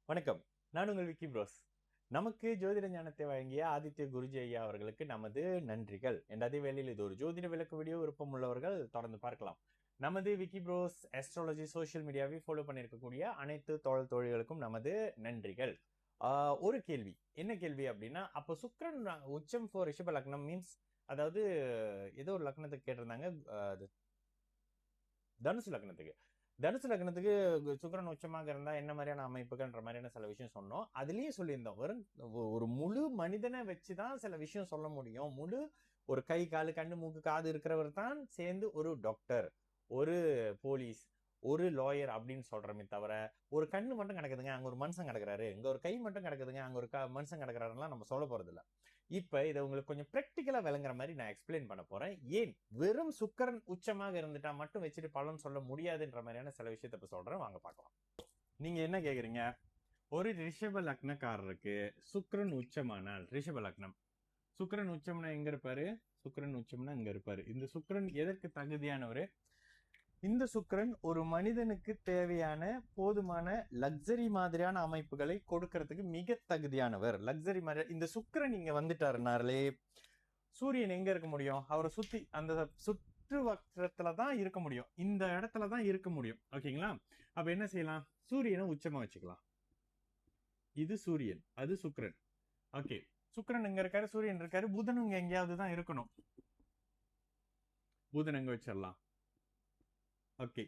வணக்கம். நான் உங்கள் விக்கி ப்ரோஸ். நமக்கு ஜோதிட ஞானத்தை வழங்கிய ஆதித்ய குருஜி ஐயா அவர்களுக்கு நமது நன்றிகள். அதே வேளையில் இது ஒரு ஜோதிட விளக்க வீடியோ, விருப்பம் உள்ளவர்கள் தொடர்ந்து பார்க்கலாம். நமது விக்கி ப்ரோஸ் அஸ்ட்ராலஜி சோஷியல் மீடியாவை ஃபாலோ பண்ணியிருக்கக்கூடிய அனைத்து தோழர் தோழிகளுக்கும் நமது நன்றிகள். ஒரு கேள்வி, என்ன கேள்வி அப்படின்னா, அப்போ சுக்கிரன் உச்சம் ஃபார் ரிஷப லக்னம் மீன்ஸ், அதாவது ஏதோ ஒரு லக்னத்துக்கு கேட்டிருந்தாங்க, தனுசு லக்னத்துக்கு. தனுசு லக்னத்துக்கு சுக்கிரன் உச்சமாக இருந்தா என்ன மாதிரியான அமைப்புகள்ன்ற மாதிரியான சில விஷயம் சொன்னோம். அதுலயே சொல்லியிருந்தோம், வெறும் ஒரு முழு மனிதனை வச்சுதான் சில விஷயம் சொல்ல முடியும். முழு ஒரு கை காலு கண்ணு மூக்கு காது இருக்கிறவர் தான் சேர்ந்து ஒரு டாக்டர், ஒரு போலீஸ், ஒரு லாயர் அப்படின்னு சொல்றமே தவிர, ஒரு கண்ணு மட்டும் கிடக்குதுங்க அங்க ஒரு மனுஷன் கிடக்குறாரு, இங்க ஒரு கை மட்டும் கிடக்குதுங்க அங்க ஒரு மனுஷன் கிடக்குறாருலாம் நம்ம சொல்ல போறது இல்ல. இப்ப இதை உங்களுக்கு கொஞ்சம் பிராக்டிக்கலா விளங்குற மாதிரி நான் எக்ஸ்பிளைன் பண்ண போறேன். ஏன் வெறும் சுக்கிரன் உச்சமாக இருந்துட்டா மட்டும் வச்சுட்டு பலன் சொல்ல முடியாதுன்ற மாதிரியான சில விஷயத்த இப்ப சொல்றேன், வாங்க பார்க்கலாம். நீங்க என்ன கேக்குறீங்க? ஒரு ரிஷப லக்னக்காரருக்கு சுக்கிரன் உச்சமானால், ரிஷப லக்னம் சுக்கிரன் உச்சம்னா எங்க இருப்பாரு? சுக்கிரன் உச்சம்னா இங்க இருப்பாரு. இந்த சுக்கிரன் எதற்கு தகுதியானவரு? இந்த சுக்கிரன் ஒரு மனிதனுக்கு தேவையான போதுமான லக்ஸரி மாதிரியான அமைப்புகளை கொடுக்கறதுக்கு மிக தகுதியானவர். லக்ஸரி மாதிரி இந்த சுக்கிரன் இங்க வந்துட்டாருனாலே சூரியன் எங்க இருக்க முடியும்? அவரை சுத்தி அந்த சுற்று வட்டத்துலதான் இருக்க முடியும், இந்த இடத்துலதான் இருக்க முடியும். ஓகேங்களா? அப்ப என்ன செய்யலாம்? சூரியனை உச்சமா வச்சுக்கலாம். இது சூரியன், அது சுக்கிரன். ஓகே, சுக்கிரன் இங்க இருக்காரு, சூரியன் இருக்காரு, புதன் இங்க எங்கேயாவது தான் இருக்கணும். புதன் எங்க வச்சிடலாம். ஓகே,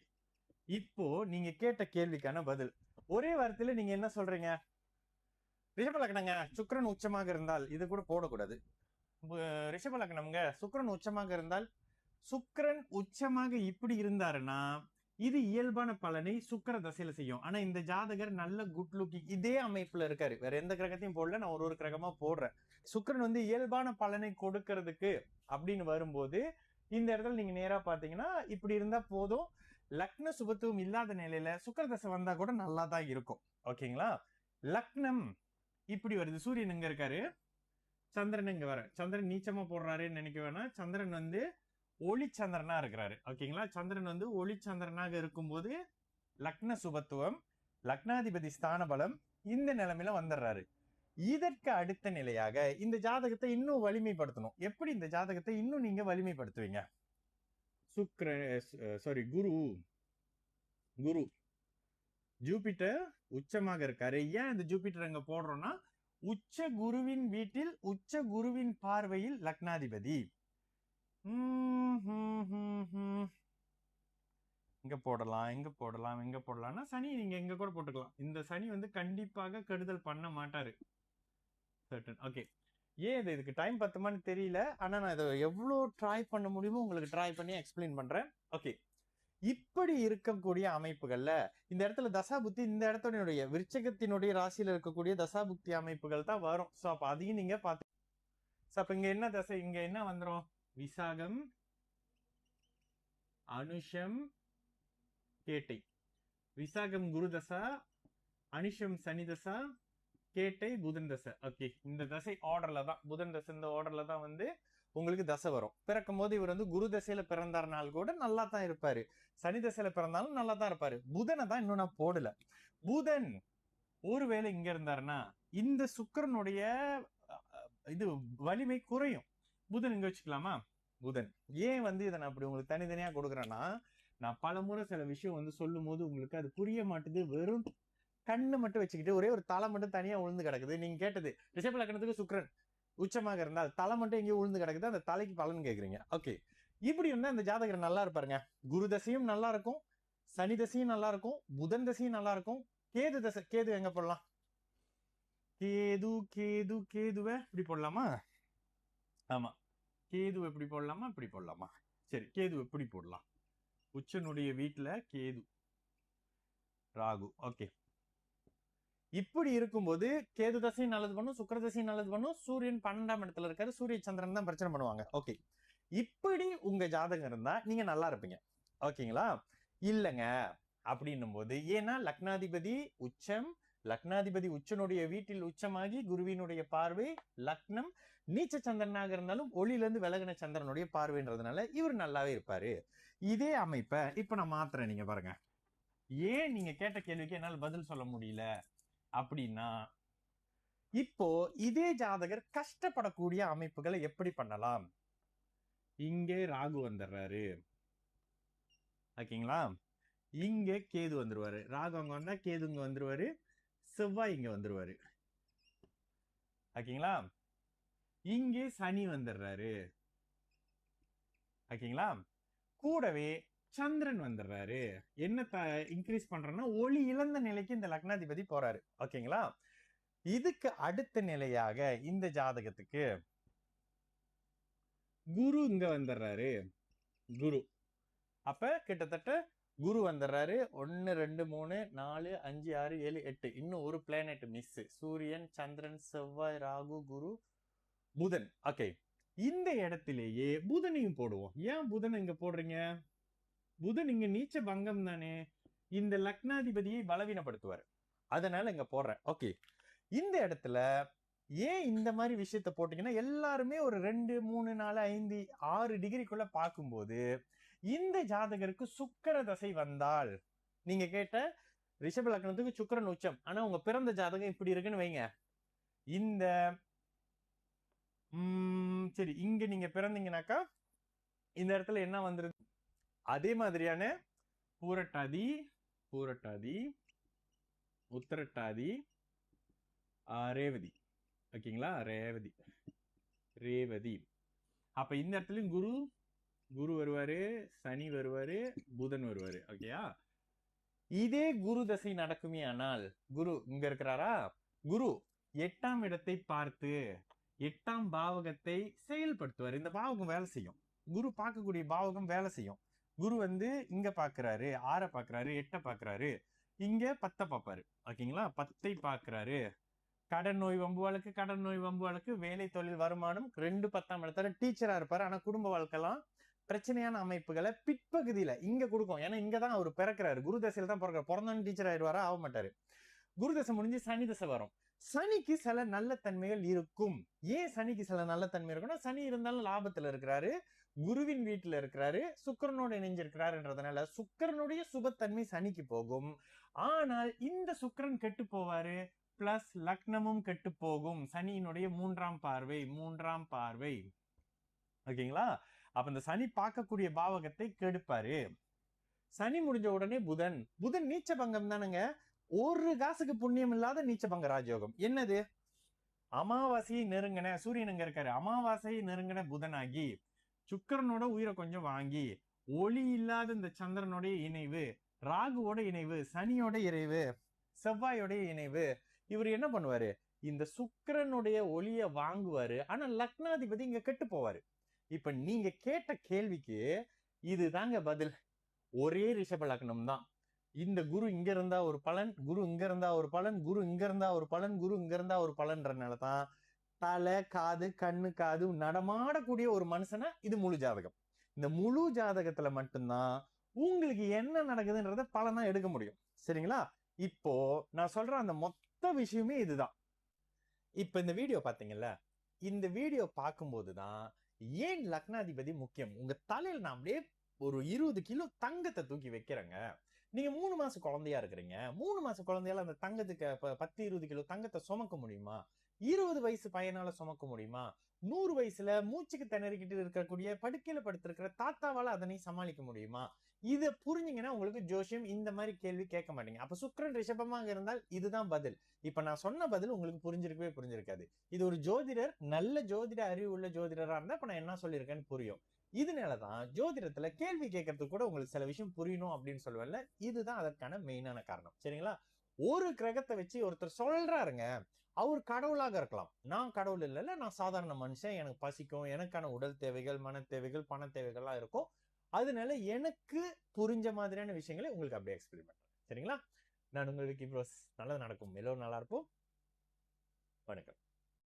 இப்போ நீங்க கேட்ட கேள்விக்கான பதில் ஒரே வாரத்துல நீங்க என்ன சொல்றீங்க? ரிஷப லக்னங்க சுக்கிரன் உச்சமாக இருந்தால், இது கூட போடக்கூடாது. ரிஷப லக்னம்ங்க சுக்கிரன் உச்சமாக இருந்தால், சுக்கிரன் உச்சமாக இப்படி இருந்தாருன்னா இது இயல்பான பலனை சுக்கிர தசையில செய்யும். ஆனா இந்த ஜாதகர் நல்ல குட் லுக்கிங் இதே அமைப்புல இருக்காரு, வேற எந்த கிரகத்தையும் போடல, நான் ஒரு கிரகமா போடுறேன். சுக்கிரன் வந்து இயல்பான பலனை கொடுக்கறதுக்கு அப்படின்னு வரும்போது இந்த இடத்துல நீங்க நேரா பாத்தீங்கன்னா இப்படி இருந்தா போதும். லக்ன சுபத்துவம் இல்லாத நிலையில சுக்கிர தசை வந்தா கூட நல்லா தான் இருக்கும். ஓகேங்களா? லக்னம் இப்படி வருது, சூரியன் இங்க இருக்காரு, சந்திரன் இங்க வர, சந்திரன் நீச்சமா போடுறாருன்னு நினைக்க வேணாம். சந்திரன் வந்து ஒளி சந்திரனா இருக்கிறாரு. ஓகேங்களா? சந்திரன் வந்து ஒளி சந்திரனாக இருக்கும்போது லக்ன சுபத்துவம், லக்னாதிபதி ஸ்தான பலம் இந்த நிலைமையில வந்துடுறாரு. இதற்கு அடுத்த நிலையாக இந்த ஜாதகத்தை இன்னும் வலிமைப்படுத்தணும். எப்படி இந்த ஜாதகத்தை இன்னும் நீங்க வலிமைப்படுத்துவீங்க? குரு குரு ஜூபிட்டர் உச்சமாக இருக்காரு. ஏன் இந்த ஜூபிட்டர் அங்க போடுறோம்னா, உச்ச குருவின் வீட்டில் உச்ச குருவின் பார்வையில் லக்னாதிபதி. இங்க போடலாம், இங்க போடலாம், இங்க போடலாம்னா சனி நீங்க எங்க கூட போட்டுக்கலாம். இந்த சனி வந்து கண்டிப்பாக கெடுதல் பண்ண மாட்டாரு. ஓகே, ஏன் இதுக்கு டைம் பத்துமான்னு தெரியல, ஆனா நான் இதை எவ்வளவு ட்ரை பண்ண முடியுமோ உங்களுக்கு ட்ரை பண்ணி எக்ஸ்பிளைன் பண்றேன். ஓகே, இப்படி இருக்கக்கூடிய அமைப்புகள்ல இந்த இடத்துல தசாபுக்தி, இந்த இடத்தினுடைய விருச்சகத்தினுடைய ராசியில இருக்கக்கூடிய தசாபுக்தி அமைப்புகள் தான் வரும். சோ அப்ப அதையும் நீங்க பாத்து, அப்ப இங்க என்ன தசை, இங்க என்ன வந்துரும்? விசாகம், அனுஷம், கேட்டை. விசாகம் குரு தசா, அனுஷம் சனி தசா, கேட்டை புதன் தசை. ஓகே, இந்த தசை ஆர்டர்ல தான், புதன் தசை இந்த ஆர்டர்ல தான் வந்து உங்களுக்கு தசை வரும். பிறக்கும் போது இவர் வந்து குரு தசையில பிறந்தாருனால கூட நல்லா தான் இருப்பாரு, சனி தசையில பிறந்தாலும் நல்லா தான் இருப்பாரு. புதனை தான் இன்னும் நான் போடல. புதன் ஒருவேளை இங்க இருந்தாருன்னா இந்த சுக்கிரனுடைய இது வலிமை குறையும். புதன் இங்க வச்சுக்கலாமா? புதன் ஏன் வந்து இதை நான் அப்படி உங்களுக்கு தனித்தனியா கொடுக்குறேன்னா, நான் பல முறை சில விஷயம் வந்து சொல்லும் போது உங்களுக்கு அது புரிய மாட்டுது. வெறும் கண்ணு மட்டும் வச்சுக்கிட்டு ஒரே ஒரு தலை மட்டும் தனியா உழுந்து கிடக்குது. நீங்க கேட்டது ரிஷப லக்னத்துக்கு சுக்கிரன் உச்சமாக இருந்தால் தலை மட்டும் எங்கேயும் உழுந்து கிடக்குது, அந்த தலைக்கு பலன் கேக்குறீங்க. ஓகே, இப்படி இருந்தா இந்த ஜாதகர் நல்லா இருப்பாருங்க. குரு தசையும் நல்லா இருக்கும், சனி தசையும் நல்லா இருக்கும், புதன் தசையும் நல்லா இருக்கும். கேது தசை, கேது எங்க போடலாம்? கேது கேது கேதுவை இப்படி போடலாமா? ஆமா, கேது எப்படி போடலாமா? இப்படி போடலாமா? சரி, கேது எப்படி போடலாம்? உச்சனுடைய வீட்டுல கேது, ராகு. ஓகே, இப்படி இருக்கும்போது கேது தசையும் நல்லது பண்ணும், சுக்கிர தசையும் நல்லது பண்ணும். சூரியன் 12ஆம் இடத்துல இருக்காரு, சூரிய சந்திரன் தான் பிரச்சனை பண்ணுவாங்க. ஓகே, இப்படி உங்க ஜாதகம் இருந்தா நீங்க நல்லா இருப்பீங்க. ஓகேங்களா? இல்லங்க அப்படின்னும் போது, ஏன்னா லக்னாதிபதி உச்சம், லக்னாதிபதி உச்சனுடைய வீட்டில் உச்சமாகி குருவினுடைய பார்வை லக்னம், நீச்ச சந்திரனாக இருந்தாலும் ஒளியில இருந்து விலகின சந்திரனுடைய பார்வைன்றதுனால இவர் நல்லாவே இருப்பாரு. இதே அமைப்பை இப்ப நான் மாத்துறேன், நீங்க பாருங்க. ஏன் நீங்க கேட்ட கேள்விக்கு என்னால் பதில் சொல்ல முடியல? அப்படின்னா இப்போ இதே ஜாதகர் கஷ்டப்படக்கூடிய அமைப்புகளை எப்படி பண்ணலாம்? இங்கே ராகு வந்துடுறாரு, ஓகேங்களா? இங்க கேது வந்துருவாரு. ராகு அங்க வந்தா கேது இங்க வந்துருவாரு, செவ்வாய் இங்க வந்துருவாரு, ஓகேங்களா? இங்கே சனி வந்துடுறாரு, ஓகேங்களா? கூடவே சந்திரன் வந்துடுறாரு. என்ன இன்க்ரீஸ் பண்றேன்னா ஒளி இழந்த நிலைக்கு இந்த லக்னாதிபதி போறாரு, ஓகேங்களா? இதுக்கு அடுத்த நிலையாக இந்த ஜாதகத்துக்கு குரு இங்க வந்துடுறாரு. குரு அப்ப கிட்டத்தட்ட குரு வந்துடுறாரு. 1 2 3 4 5 6 7 8 இன்னும் ஒரு பிளானட் மிஸ். சூரியன், சந்திரன், செவ்வாய், ராகு, குரு, புதன். ஓகே, இந்த இடத்திலேயே புதனையும் போடுவோம். ஏன் புதன் இங்க போடுறீங்க? புதன் இங்க நீச்ச பங்கம் தானே, இந்த லக்னாதிபதியை பலவீனப்படுத்துவார், அதனால இங்க போடுறேன். ஓகே, இந்த இடத்துல ஏன் இந்த மாதிரி விஷயத்த போட்டீங்கன்னா எல்லாருமே ஒரு 2 3 4 5 6 டிகிரிக்குள்ள பார்க்கும்போது இந்த ஜாதகருக்கு சுக்கிர தசை வந்தால், நீங்க கேட்ட ரிஷப லக்னத்துக்கு சுக்கிரன் உச்சம், ஆனா உங்க பிறந்த ஜாதகம் இப்படி இருக்குன்னு வைங்க, இந்த சரி இங்க நீங்க பிறந்தீங்கன்னாக்கா இந்த இடத்துல என்ன வந்துருது? அதே மாதிரியான பூரட்டாதி, பூரட்டாதி, உத்திரட்டாதி, ரேவதி, ஓகேங்களா? ரேவதி, ரேவதி. அப்ப இந்த இடத்துலயும் குரு குரு வருவாரு, சனி வருவாரு, புதன் வருவாரு, ஓகேயா? இதே குரு தசை நடக்குமே ஆனால், குரு இங்க இருக்கிறாரா, குரு 8ஆம் இடத்தை பார்த்து 8ஆம் பாவகத்தை செயல்படுத்துவார். இந்த பாவகம் வேலை செய்யும், குரு பார்க்கக்கூடிய பாவகம் வேலை செய்யும். குரு வந்து இங்க பாக்குறாரு, 6 பாக்குறாரு, 8 பாக்குறாரு, இங்க 10 பார்ப்பாரு, ஓகேங்களா? 10 பாக்குறாரு. கடன் நோய் வம்பு வழக்கு, கடன் நோய் வம்பு வழக்கு, வேலை தொழில் வருமானம் 2 10ஆம் இடத்துல டீச்சரா இருப்பாரு. ஆனா குடும்ப வாழ்க்கைலாம் பிரச்சனையான அமைப்புகளை பிற்பகுதியில இங்க கொடுக்கும். ஏன்னா இங்கதான் அவர் பிறக்கிறாரு, குரு தசையில தான் பிறக்கிறார். பிறந்தோன்னு டீச்சர் ஆயிடுவாரா? ஆக மாட்டாரு. குரு தசை முடிஞ்சு சனி தசை வரும். சனிக்கு சில நல்ல தன்மைகள் இருக்கும். ஏன் சனிக்கு சில நல்ல தன்மை இருக்குன்னா, சனி இருந்தாலும் லாபத்துல இருக்கிறாரு, குருவின் வீட்டுல இருக்கிறாரு, சுக்கிரனோட இணைஞ்சிருக்கிறாருன்றதுனால சுக்கிரனுடைய சுபத்தன்மை சனிக்கு போகும். ஆனால் இந்த சுக்கிரன் கெட்டு போவாரு, பிளஸ் லக்னமும் கெட்டு போகும். சனியினுடைய 3ஆம் பார்வை, 3ஆம் பார்வை, ஓகேங்களா? அப்ப இந்த சனி பார்க்கக்கூடிய பாவகத்தை கெடுப்பாரு. சனி முடிஞ்ச உடனே புதன், புதன் நீச்ச பங்கம் தானுங்க, ஒரு காசுக்கு புண்ணியம் இல்லாத நீச்ச பங்க ராஜயோகம். என்னது? அமாவாசையை நெருங்கின சூரியன் இங்க இருக்காரு, அமாவாசையை நெருங்கின புதனாகி சுக்கிரனோட உயிரை கொஞ்சம் வாங்கி, ஒளி இல்லாத இந்த சந்திரனுடைய இணைவு, ராகுவோட இணைவு, சனியோட இணைவு, செவ்வாயோட இணைவு, இவர் என்ன பண்ணுவாரு? இந்த சுக்கிரனுடைய ஒளிய வாங்குவாரு. ஆனா லக்னாதிபதி இங்க கெட்டு போவாரு. இப்ப நீங்க கேட்ட கேள்விக்கு இதுதாங்க பதில். ஒரே ரிஷப லக்னம் தான். இந்த குரு இங்க இருந்தா ஒரு பலன், குரு இங்க இருந்தா ஒரு பலன், குரு இங்க இருந்தா ஒரு பலன், குரு இங்க இருந்தா ஒரு பலன்றனாலதான் தலை, காது, கண்ணு, காது நடமாடக்கூடிய ஒரு மனுஷனா இது முழு ஜாதகம். இந்த முழு ஜாதகத்துல மட்டும்தான் உங்களுக்கு என்ன நடக்குதுன்றத பலனா எடுக்க முடியும். சரிங்களா? இப்போ நான் சொல்ற அந்த மொத்த விஷயமே இதுதான். இப்ப இந்த வீடியோ பாத்தீங்கல்ல, இந்த வீடியோ பார்க்கும்போதுதான் ஏன் லக்னாதிபதி முக்கியம். உங்க தலையில நான் அப்படியே ஒரு 20 கிலோ தங்கத்தை தூக்கி வைக்கிறேங்க. நீங்க 3 மாசம் குழந்தையா இருக்கிறீங்க. 3 மாசம் குழந்தையால அந்த தங்கத்துக்கு 10 20 கிலோ தங்கத்தை சுமக்க முடியுமா? 20 வயசு பையனால சுமக்க முடியுமா? 100 வயசுல மூச்சுக்கு திணறிக்கிட்டு இருக்கக்கூடிய படுக்கையில படுத்திருக்கிற தாத்தாவால அதனை சமாளிக்க முடியுமா? இத புரிஞ்சீங்கன்னா உங்களுக்கு ஜோசியம் இந்த மாதிரி கேள்வி கேட்க மாட்டீங்க. அப்ப சுக்கிரன் ரிஷபமாக இருந்தால் இதுதான் பதில். இப்ப நான் சொன்ன பதில் உங்களுக்கு புரிஞ்சிருக்காது. இது ஒரு ஜோதிடர், நல்ல ஜோதிட அறிவு உள்ள ஜோதிடரா இருந்தா இப்ப நான் என்ன சொல்லியிருக்கேன்னு புரியும். இதனாலதான் ஜோதிடத்துல கேள்வி கேட்கறதுக்கு கூட உங்களுக்கு சில விஷயம் புரியணும் அப்படின்னு சொல்லுவேன்ல, இதுதான் அதற்கான மெயினான காரணம். சரிங்களா? ஒரு கிரகத்தை வச்சு ஒருத்தர் சொல்றாருங்க, அவர் கடவுளாக இருக்கலாம். நான் கடவுள் இல்லைல்ல, நான் சாதாரண மனுஷன், எனக்கு பசிக்கும், எனக்கான உடல் தேவைகள், மன தேவைகள், பண தேவைகள்லாம் இருக்கும். அதனால எனக்கு புரிஞ்ச மாதிரியான விஷயங்களை உங்களுக்கு அப்படியே எக்ஸ்பிளைன் பண்றேன். சரிங்களா? நான் உங்களுக்கு இப்போ நல்லது நடக்கும், எல்லோரும் நல்லா இருப்போம். வணக்கம்.